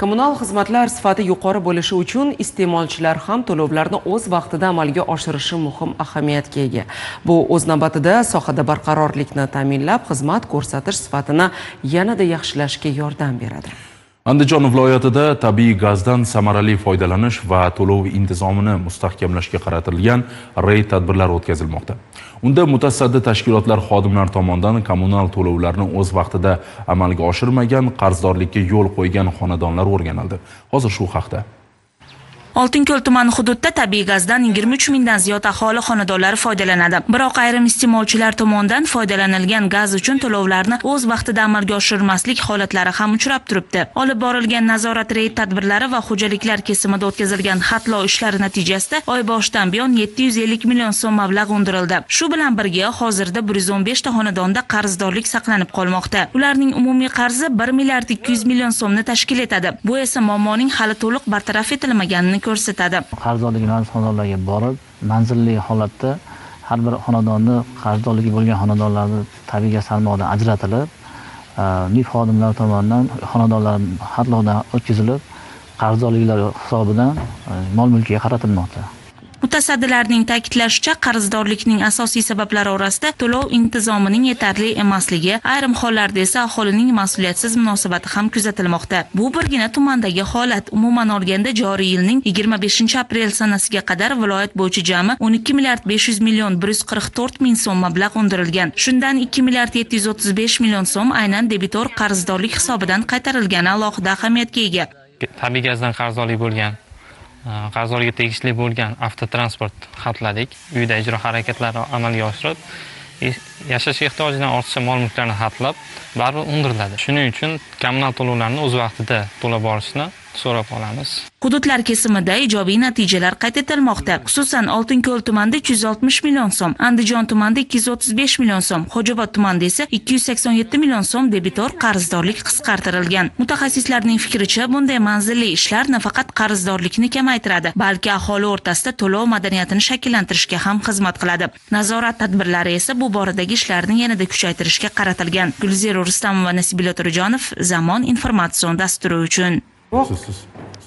Kommunal xizmatlar sifati yuqori bo'lishi uchun iste'molchilar ham to'lovlarni o'z vaqtida amalga oshirishi muhim ahamiyatga ega. Bu o'z navbatida sohada barqarorlikni ta'minlab, xizmat ko'rsatish sifatini yanada yaxshilashga yordam beradi. Andijon viloyatida tabiiy gazdan samarali foydalanish va to'lov intizomini mustahkamlashga qaratilgan reyd tadbirlari o'tkazilmoqda. Unda mutasaddi tashkilotlar xodimlari tomonidan kommunal to'lovlarni o'z vaqtida amalga oshirmagan, qarzdorlikka yo'l qo'ygan xonadonlar o'rganildi. Hozir shu haqda. Oltinko'l tumani hududida tabiiy gazdan 23 mingdan ziyod aholi xonadonlari foydalanadi. Biroq ayrim iste'molchilar tomonidan foydalanilgan gaz uchun to'lovlarni o'z vaqtida amalga oshirmaslik holatlari ham uchrab turibdi. Olib borilgan nazorat reyd tadbirlari va xo'jaliklar kesimida o'tkazilgan xatlov ishlari natijasida oy boshidan buyon 750 million so'm mablag' undirildi. Shu bilan birga hozirda 115 ta xonadonda qarzdorlik saqlanib qolmoqda. Ularning umumiy qarzi 1 milliard 200 million so'mni tashkil etadi. Bu esa muammoning hali to'liq bartaraf etilmaganini ko'rsatadi. Qarzdorligi xonadonlarga borib, manzilli holatda har bir xonadonni qarzdorligi bo'lgan xonadonlarni tabiiy gaz tarmog'idan ajratilib, NIF xodimlari tomonidan xonadonlar xatlovdan o'tkazilib, qarzdorliklar hisobidan mol-mulkiga qaratilmoqda. Mutasaddilarning ta'kidlashicha, qarzdorlikning asosiy sabablari orasida to'lov intizomining yetarli emasligi, ayrim hollarda esa aholining mas'uliyatsiz munosabati ham kuzatilmoqda. Bu birgina tumandagi holat. Umuman olganda joriy yilning 25 aprel sanasiga qadar viloyat bo'yicha jami 12 milliard 500 million 144 ming so'm mablag' undirilgan. Shundan 2 milliard 735 million so'm aynan debitor qarzdorlik hisobidan qaytarilgani alohida ahamiyatga ega. Tabiiy gazdan qarzdorlik bo'lgan, qarzdorlikka tegishli bo'lgan avtotransport xatladik. Uyda ijro harakatlarini amalga oshirib, yashash ehtiyojidan ortiqcha mol-mulklarni xatlab, baribir undiriladi. Shuning uchun kommunal to'lovlarni o'z vaqtida to'lab borishni so'rab qolamiz. Hududlar kesimida ijobiy natijalar qayd etilmoqda. Xususan, Oltinko'l tumanida 260 million so'm, Andijon tumanida 235 million so'm, Xo'jobod tumanida esa 287 million so'm debitor qarzdorlik qisqartirilgan. Mutaxassislarning fikricha, bunday manzilli ishlar nafaqat qarzdorlikni kamaytiradi, balki aholi o'rtasida to'lov madaniyatini shakllantirishga ham xizmat qiladi. Nazorat tadbirlari esa bu boradagi ishlarni yanada kuchaytirishga qaratilgan. Gulzira Rustamova, Nasibilot Turjonov, Zamon informatsion dasturi uchun.